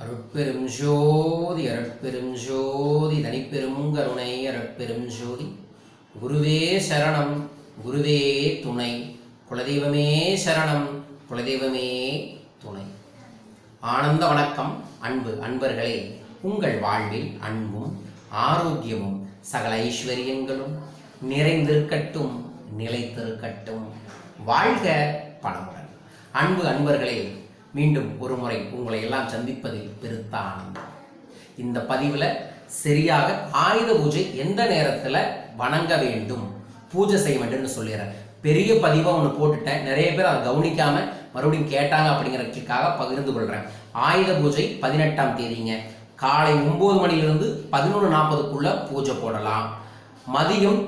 அருட்பெரும் ஜோதி அருட்பெரும் ஜோதி தனிப்பெரும் கருணை அருட்பெரும் ஜோதி. குருவே சரணம், குருவே துணை, குலதெய்வமே சரணம், குலதெய்வமே துணை. ஆனந்த வணக்கம் அன்பு அன்பர்களே. உங்கள் வாழ்வில் அன்பும் ஆரோக்கியமும் சகல ஐஸ்வர்யங்களும் நிறைந்திருக்கட்டும், நிலைத்திருக்கட்டும். வாழ்க பணமுடன். அன்பு அன்பர்களே, மீண்டும் ஒரு முறை உங்களை எல்லாம் சந்திப்பதில் பெருத்த ஆனந்தம். இந்த பதிவில் சரியாக ஆயுத பூஜை எந்த நேரத்தில் வணங்க வேண்டும், பூஜை செய்ய வேண்டும்னு சொல்லிடுறேன். பெரிய பதிவாக ஒன்று போட்டுட்டேன், நிறைய பேர் அதை கவனிக்காம மறுபடியும் கேட்டாங்க அப்படிங்கிறதுக்காக பகிர்ந்து கொள்கிறேன். ஆயுத பூஜை 18ஆம் தேதிங்க. காலை 9 மணிலிருந்து 11:40 பூஜை போடலாம். மதியம்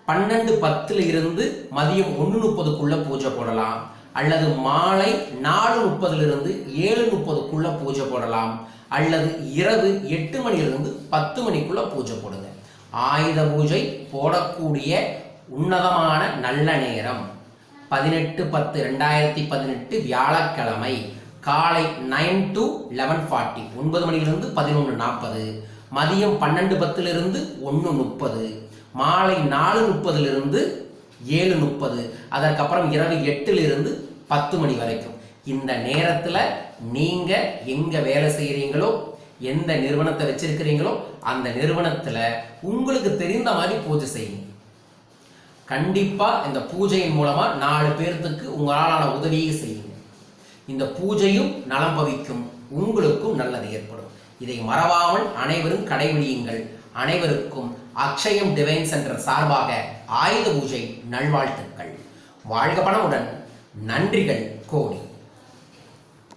12:10 இருந்து மதியம் 1:30 பூஜை போடலாம். அல்லது மாலை 4:30 7:30 பூஜை போடலாம். அல்லது இரவு 8 மணிலிருந்து 10 மணிக்குள்ள பூஜை போடுங்க. ஆயுத பூஜை போடக்கூடிய உன்னதமான நல்ல நேரம் 18/10/2018 வியாழக்கிழமை காலை 9 to 11:40, 9 மணிலிருந்து 11:40, மதியம் 12:10 1:30, மாலை 4:30 7:30, அதற்கப்புறம் இரவு 8 10 மணி வரைக்கும். இந்த நேரத்தில் நீங்கள் எங்கே வேலை செய்கிறீங்களோ, எந்த நிறுவனத்தை வச்சிருக்கிறீங்களோ அந்த நிறுவனத்தில் உங்களுக்கு தெரிந்த மாதிரி பூஜை செய்யுங்க. கண்டிப்பாக இந்த பூஜையின் மூலமாக 4 பேர்த்துக்கு உங்களாலான உதவியை செய்யுங்க. இந்த பூஜையும் நலம் பவிக்கும், உங்களுக்கும் நல்லது ஏற்படும். இதை மறவாமல் அனைவரும் கடைபிடியுங்கள். அனைவருக்கும் அக்ஷயம் டிவைன் சென்டர் சார்பாக ஆயுத பூஜை நல்வாழ்த்துக்கள். வாழ்க பணமுடன். நன்றிகள் கோடி.